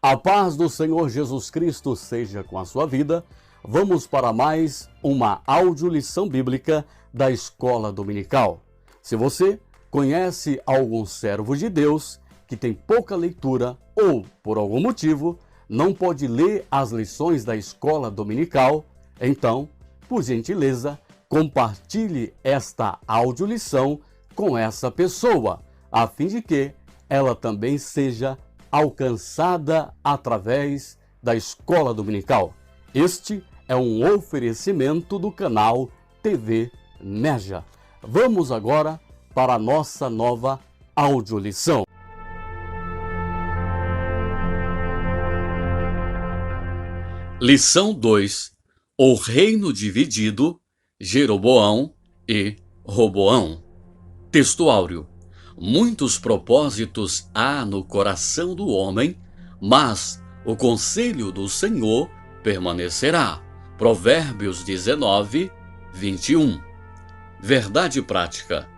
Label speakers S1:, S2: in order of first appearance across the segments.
S1: A paz do Senhor Jesus Cristo seja com a sua vida. Vamos para mais uma audiolição bíblica da Escola Dominical. Se você conhece algum servo de Deus que tem pouca leitura ou, por algum motivo, não pode ler as lições da Escola Dominical, então, por gentileza, compartilhe esta audiolição com essa pessoa, a fim de que ela também seja alcançada através da Escola Dominical. Este é um oferecimento do canal TV Meja. Vamos agora para a nossa nova audiolição. Lição 2. O reino dividido, Jeroboão e Roboão. Texto áureo. Muitos propósitos há no coração do homem, mas o conselho do Senhor permanecerá. Provérbios 19, 21. Verdade prática.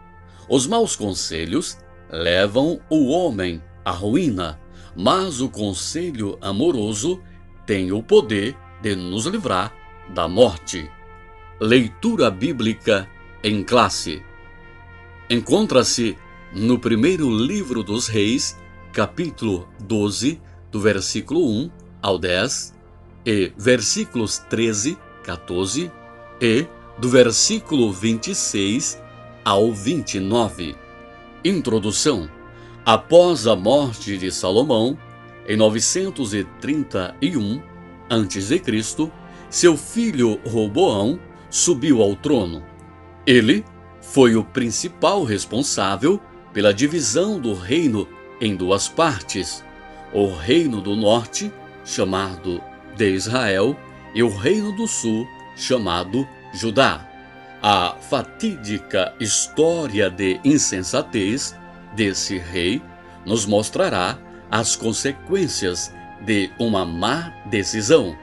S1: Os maus conselhos levam o homem à ruína, mas o conselho amoroso tem o poder de nos livrar da morte. Leitura bíblica em classe. Encontra-se no primeiro livro dos Reis, capítulo 12, do versículo 1 ao 10, e versículos 13, 14, e do versículo 26 ao 29. Introdução. Após a morte de Salomão, em 931 a.C., seu filho Roboão subiu ao trono. Ele foi o principal responsável pela divisão do reino em duas partes, o reino do norte, chamado de Israel, e o reino do sul, chamado Judá. A fatídica história de insensatez desse rei nos mostrará as consequências de uma má decisão.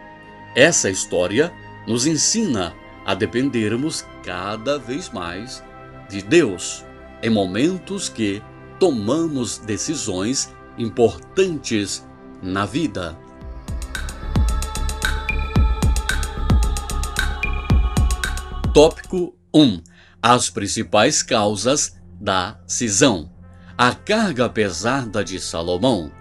S1: Essa história nos ensina a dependermos cada vez mais de Deus em momentos que tomamos decisões importantes na vida. Tópico 1. As principais causas da cisão. A carga pesada de Salomão.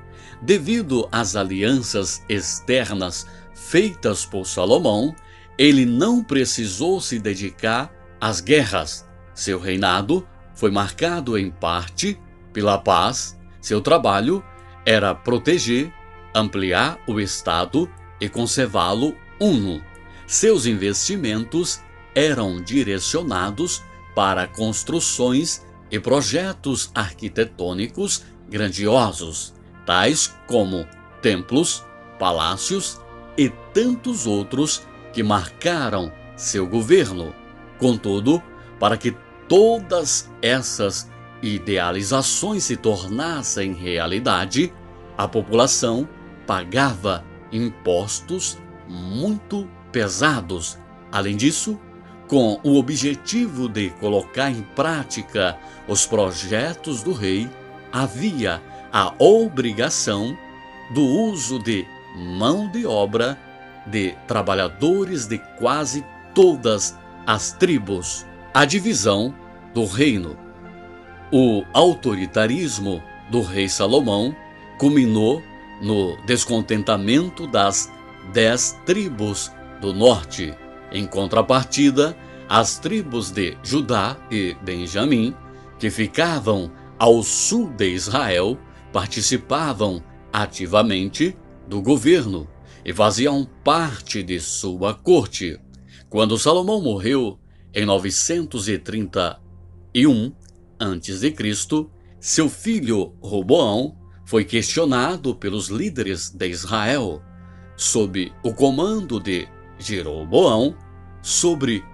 S1: Devido às alianças externas feitas por Salomão, ele não precisou se dedicar às guerras. Seu reinado foi marcado em parte pela paz. Seu trabalho era proteger, ampliar o Estado e conservá-lo uno. Seus investimentos eram direcionados para construções e projetos arquitetônicos grandiosos, tais como templos, palácios e tantos outros que marcaram seu governo. Contudo, para que todas essas idealizações se tornassem realidade, a população pagava impostos muito pesados. Além disso, com o objetivo de colocar em prática os projetos do rei, havia a obrigação do uso de mão de obra de trabalhadores de quase todas as tribos. A divisão do reino. O autoritarismo do rei Salomão culminou no descontentamento das 10 tribos do norte. Em contrapartida, as tribos de Judá e Benjamim, que ficavam ao sul de Israel, participavam ativamente do governo e faziam parte de sua corte. Quando Salomão morreu, em 931 a.C., seu filho Roboão foi questionado pelos líderes de Israel, sob o comando de Jeroboão, sobre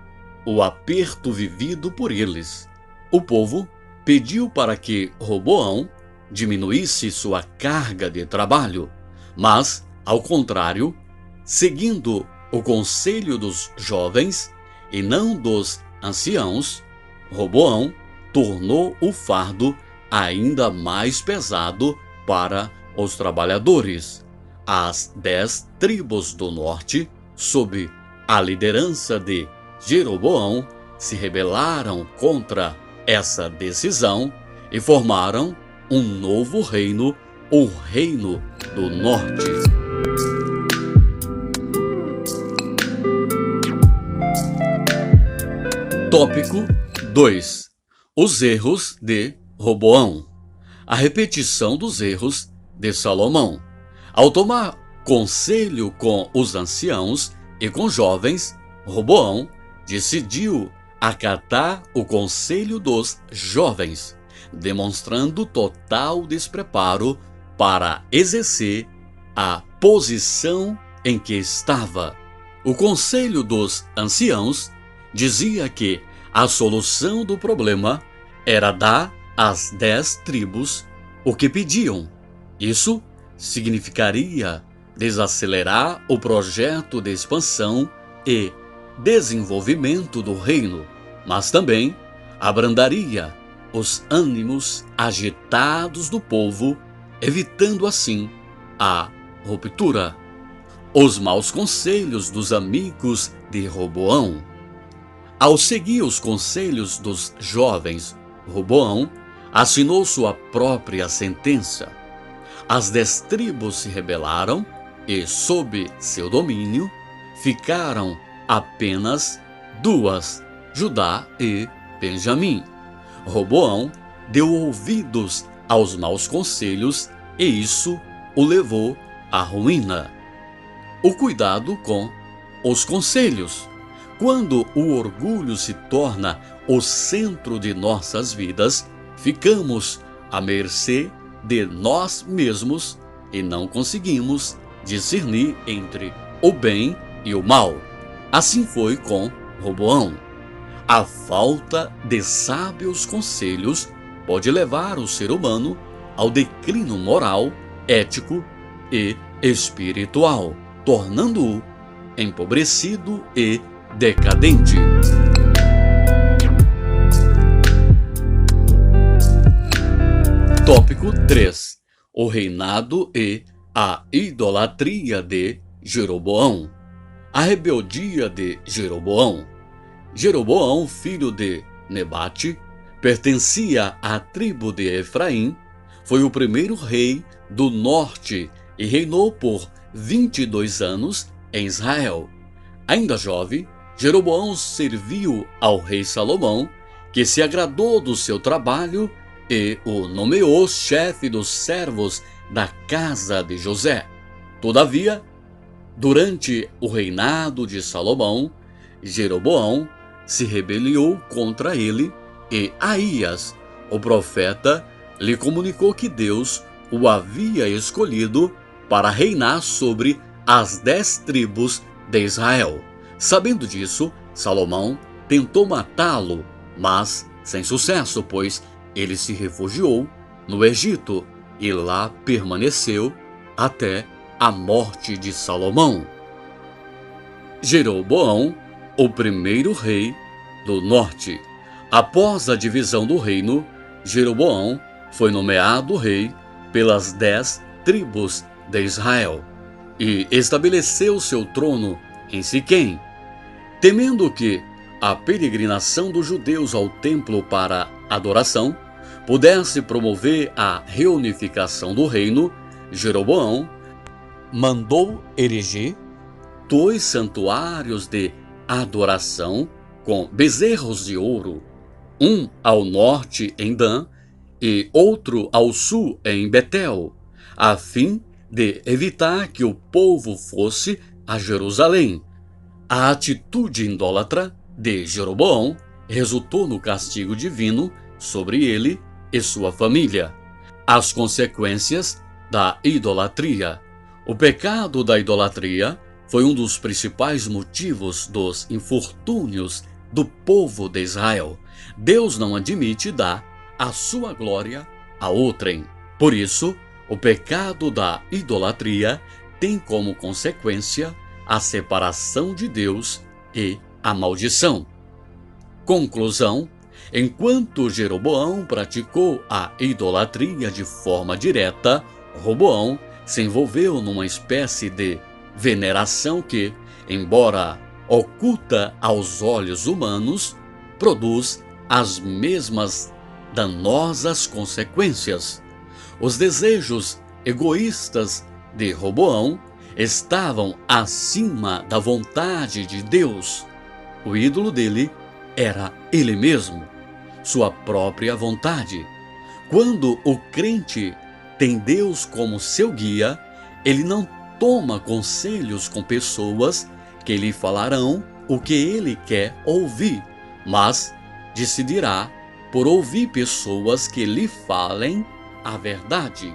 S1: o aperto vivido por eles. O povo pediu para que Roboão diminuísse sua carga de trabalho, mas, ao contrário, seguindo o conselho dos jovens e não dos anciãos, Roboão tornou o fardo ainda mais pesado para os trabalhadores. as 10 tribos do norte, sob a liderança de Jeroboão, se rebelaram contra essa decisão e formaram um novo reino, o Reino do Norte. Tópico 2. Os erros de Roboão. A repetição dos erros de Salomão. Ao tomar conselho com os anciãos e com jovens, Roboão decidiu acatar o conselho dos jovens, demonstrando total despreparo para exercer a posição em que estava. O conselho dos anciãos dizia que a solução do problema era dar às 10 tribos o que pediam. Isso significaria desacelerar o projeto de expansão e desenvolvimento do reino, mas também abrandaria os ânimos agitados do povo, evitando assim a ruptura. Os maus conselhos dos amigos de Roboão. Ao seguir os conselhos dos jovens, Roboão assinou sua própria sentença. As 10 tribos se rebelaram e, sob seu domínio, ficaram apenas 2, Judá e Benjamim. Roboão deu ouvidos aos maus conselhos e isso o levou à ruína. O cuidado com os conselhos. Quando o orgulho se torna o centro de nossas vidas, ficamos à mercê de nós mesmos e não conseguimos discernir entre o bem e o mal. Assim foi com Roboão. A falta de sábios conselhos pode levar o ser humano ao declínio moral, ético e espiritual, tornando-o empobrecido e decadente. Tópico 3. O reinado e a idolatria de Jeroboão. A rebeldia de Jeroboão. Jeroboão, filho de Nebate, pertencia à tribo de Efraim, foi o primeiro rei do norte e reinou por 22 anos em Israel. Ainda jovem, Jeroboão serviu ao rei Salomão, que se agradou do seu trabalho e o nomeou chefe dos servos da casa de José. Todavia, durante o reinado de Salomão, Jeroboão se rebelou contra ele e Aías, o profeta, lhe comunicou que Deus o havia escolhido para reinar sobre as 10 tribos de Israel. Sabendo disso, Salomão tentou matá-lo, mas sem sucesso, pois ele se refugiou no Egito e lá permaneceu até a morte de Salomão. Jeroboão, o primeiro rei do norte. Após a divisão do reino, Jeroboão foi nomeado rei pelas 10 tribos de Israel e estabeleceu seu trono em Siquém. Temendo que a peregrinação dos judeus ao templo para adoração pudesse promover a reunificação do reino, Jeroboão mandou erigir 2 santuários de adoração com bezerros de ouro, um ao norte em Dan e outro ao sul em Betel, a fim de evitar que o povo fosse a Jerusalém. A atitude idólatra de Jeroboão resultou no castigo divino sobre ele e sua família. As consequências da idolatria. O pecado da idolatria foi um dos principais motivos dos infortúnios do povo de Israel. Deus não admite dar a sua glória a outrem. Por isso, o pecado da idolatria tem como consequência a separação de Deus e a maldição. Conclusão: enquanto Jeroboão praticou a idolatria de forma direta, Roboão se envolveu numa espécie de veneração que, embora oculta aos olhos humanos, produz as mesmas danosas consequências. Os desejos egoístas de Roboão estavam acima da vontade de Deus. O ídolo dele era ele mesmo, sua própria vontade. Quando o crente tem Deus como seu guia, ele não toma conselhos com pessoas que lhe falarão o que ele quer ouvir, mas decidirá por ouvir pessoas que lhe falem a verdade.